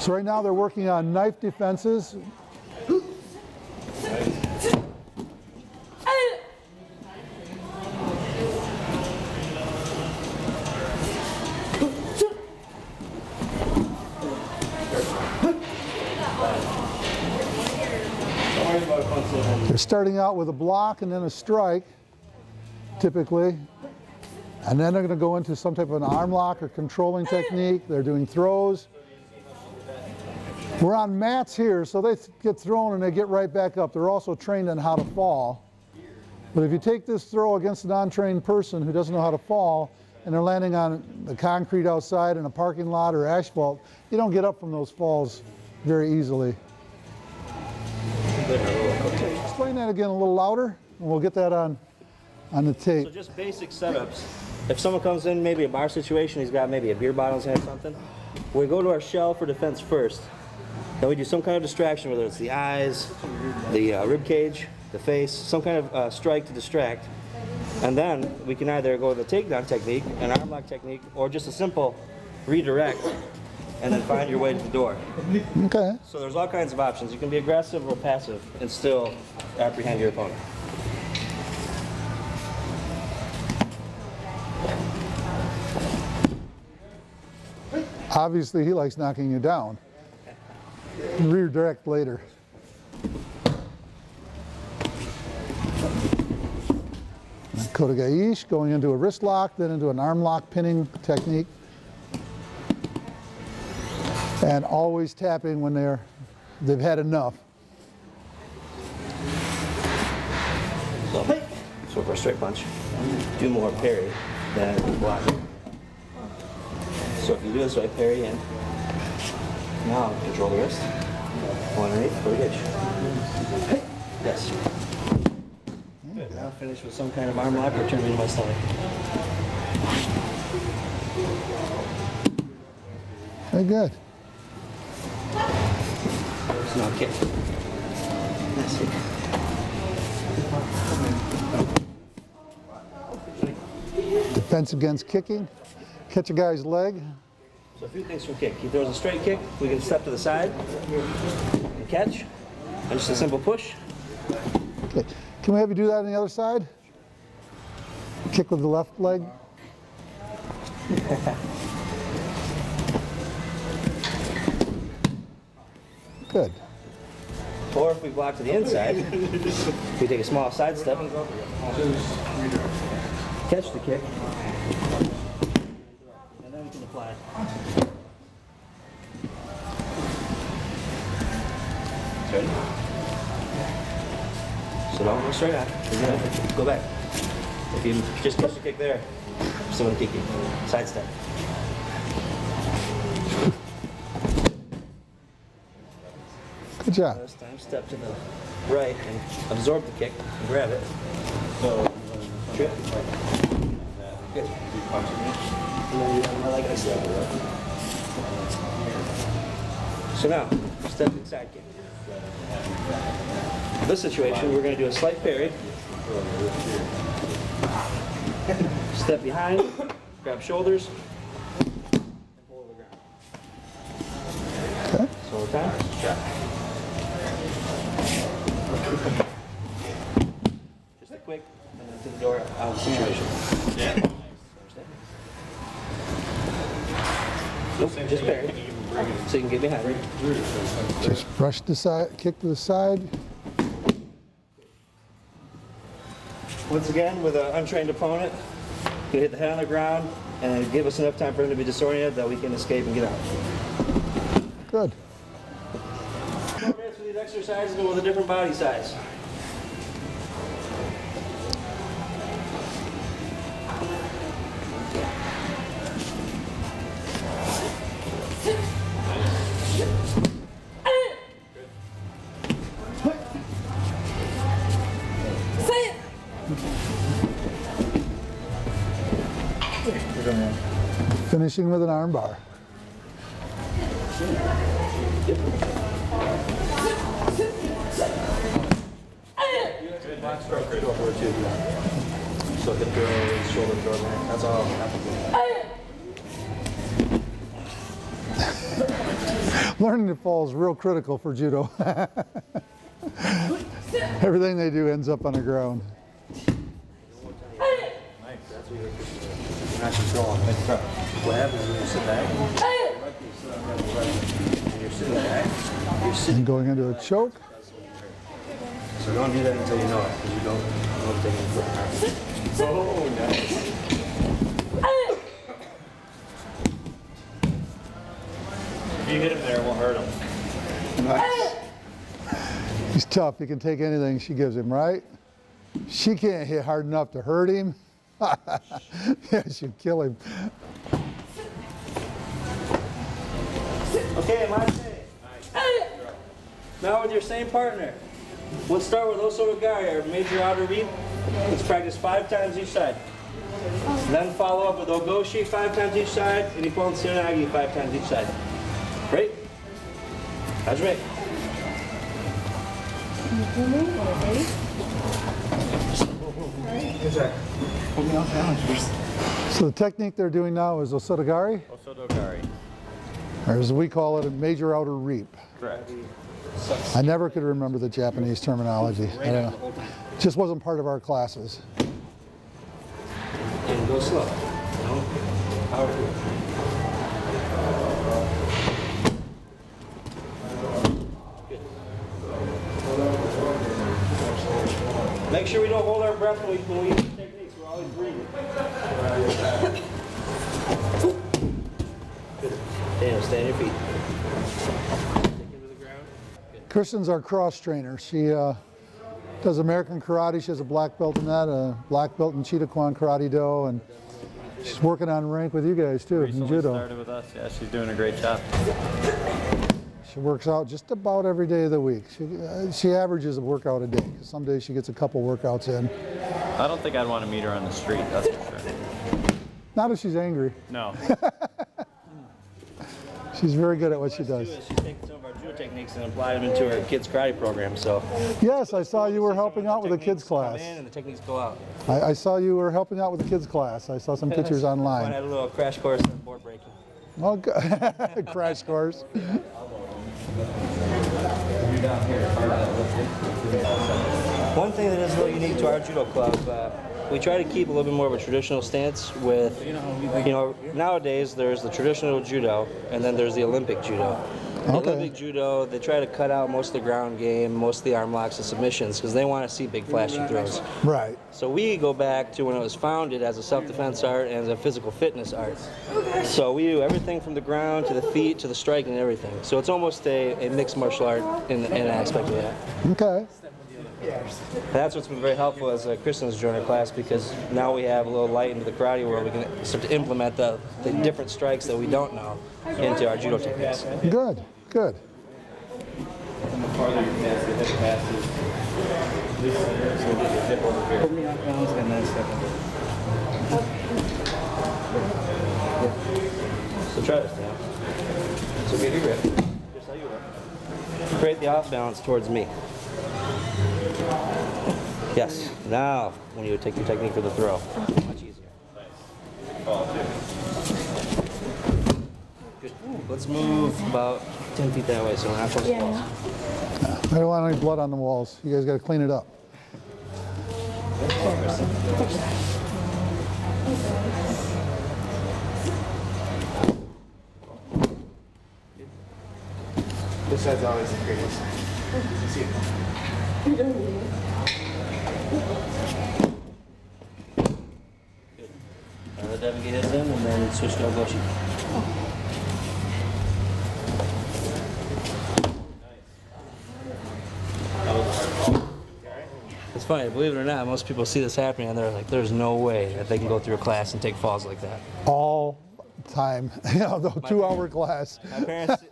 So right now they're working on knife defenses. They're starting out with a block and then a strike, typically. And then they're going to go into some type of an arm lock or controlling technique. They're doing throws. We're on mats here, so they get thrown and they get right back up. They're also trained on how to fall. But if you take this throw against a non-trained person who doesn't know how to fall, and they're landing on the concrete outside in a parking lot or asphalt, you don't get up from those falls very easily. Explain that again a little louder, and we'll get that on the tape. So just basic setups. If someone comes in, maybe a bar situation, he's got maybe a beer bottle in his hand or something, we go to our shell for defense first. Then we do some kind of distraction, whether it's the eyes, the rib cage, the face, some kind of strike to distract. And then we can either go with a takedown technique, an arm lock technique, or just a simple redirect, and then find your way to the door. Okay. So there's all kinds of options. You can be aggressive or passive and still apprehend your opponent. Obviously, he likes knocking you down. Redirect later. Kodagaish, going into a wrist lock, then into an arm lock pinning technique. And always tapping when they've had enough. So for a straight punch, do more parry than block. So if you do this right, parry in. Now control the wrist. One underneath, go to hitch. Yes. Good. Now finish with some kind of arm lock or turn me to my stomach. Very good. So now kick. Nice. Defense against kicking. Catch a guy's leg. So a few things from kick. He throws a straight kick, we can step to the side and catch. And just a simple push. Okay. Can we have you do that on the other side? Kick with the left leg. Good. Or if we block to the inside, we take a small side step, catch the kick, and then we can apply. Ready? So don't go straight out. Go back. If you just catch the kick there, someone kick you. Side step. Good job. This time, step to the right and absorb the kick and grab it. So, trip. Good. And then you have my leg I step. So now, step and side kick. In this situation, we're going to do a slight parry. Step behind, grab shoulders, and pull to the ground. Okay. So one time, shot. Just a quick, and then to the door, out of the situation. Yeah. Nope, just parry. So you can get behind. Just brush the side, kick to the side. Once again, with an untrained opponent, you hit the head on the ground and give us enough time for him to be disoriented that we can escape and get out. Good. 4 minutes for these exercises, but with a different body size. Finishing with an arm bar. Back stroke right over too. So hip throw, shoulder throw, that's all I have to do. Learning to fall is real critical for judo. Everything they do ends up on the ground. What happens is when you sit back, and you're sitting back, you're sitting. And going into a choke. So don't do that until you know it, because you don't want to take any foot. Oh, nice. If you hit him there, it won't hurt him. Nice. He's tough. He can take anything she gives him, right? She can't hit hard enough to hurt him. Yeah, she'd kill him. Okay, my turn. Now with your same partner. Let's start with Osotogari, our major outer reap. Let's practice 5 times each side. Then follow up with Ogoshi 5 times each side, and Ippon Tsurunagi 5 times each side. Great? That's right. So the technique they're doing now is Osotogari, Osotogari. or as we call it, a major outer reap. Correct. I never could remember the Japanese terminology. I don't know. Just wasn't part of our classes. And go slow. No? Outer reap. Make sure we don't hold our breath when we use the techniques. We're always breathing. Good. Daniel, stay on your feet. Take into the ground. Good. Kristen's our cross trainer. She does American karate. She has a black belt in that, a black belt in Chitakwan Karate Do, and she's working on rank with you guys too in Recently judo. started with us. Yeah, she's doing a great job. She works out just about every day of the week. She averages a workout a day. Some days she gets a couple workouts in. I don't think I'd want to meet her on the street, that's for sure. Not if she's angry. No. She's very good at what she does. She takes some of our judo techniques and apply them into her kids' karate program. So Yes, I saw you were helping out with the kids come class. in and the techniques go out. I saw you were helping out with the kids class. I saw some pictures I online. had a little crash course on board breaking. Oh, good. Crash course. One thing that is a little unique to our judo club, we try to keep a little bit more of a traditional stance with, nowadays there's the traditional judo and then there's the Olympic judo. The Okay. Olympic judo, they try to cut out most of the ground game, most of the arm locks and submissions because they want to see big flashing throws. Right. So we go back to when it was founded as a self-defense art and as a physical fitness art. So we do everything from the ground to the feet to the striking and everything. So it's almost a mixed martial art in an aspect of that. Okay. That's what's been very helpful as Kristen's joined our class because now we have a little light into the karate world. We can start to implement the different strikes that we don't know into our judo techniques. Good. Good. And the farther you pass, the hip passes. So get your hip over here. Put me on balance and then step So try this now. So get your grip, just how you are. Create the off balance towards me. Yes. Now, when you take your technique for the throw, much easier. Good. Let's move about 10 feet that way, so we're not close to the walls. I don't want any blood on the walls. You guys got to clean it up. This side's always the greatest. See it. Good. Let Devin get his in and then switch to Ogoshi. It's funny, believe it or not, most people see this happening and they're like, there's no way that they can go through a class and take falls like that. All time. You know, the 2-hour class. My parents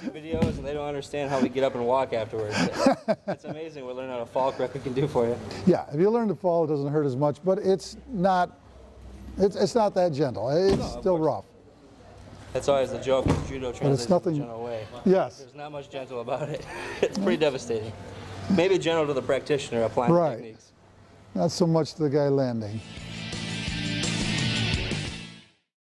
see videos and they don't understand how we get up and walk afterwards. It's amazing what learning how to fall correctly can do for you. Yeah, if you learn to fall, it doesn't hurt as much, but it's not that gentle. It's still rough. That's always the joke of judo translates nothing- the gentle way. Yes. There's not much gentle about it. It's pretty devastating. Maybe gentle to the practitioner applying Right. techniques. Not so much the guy landing.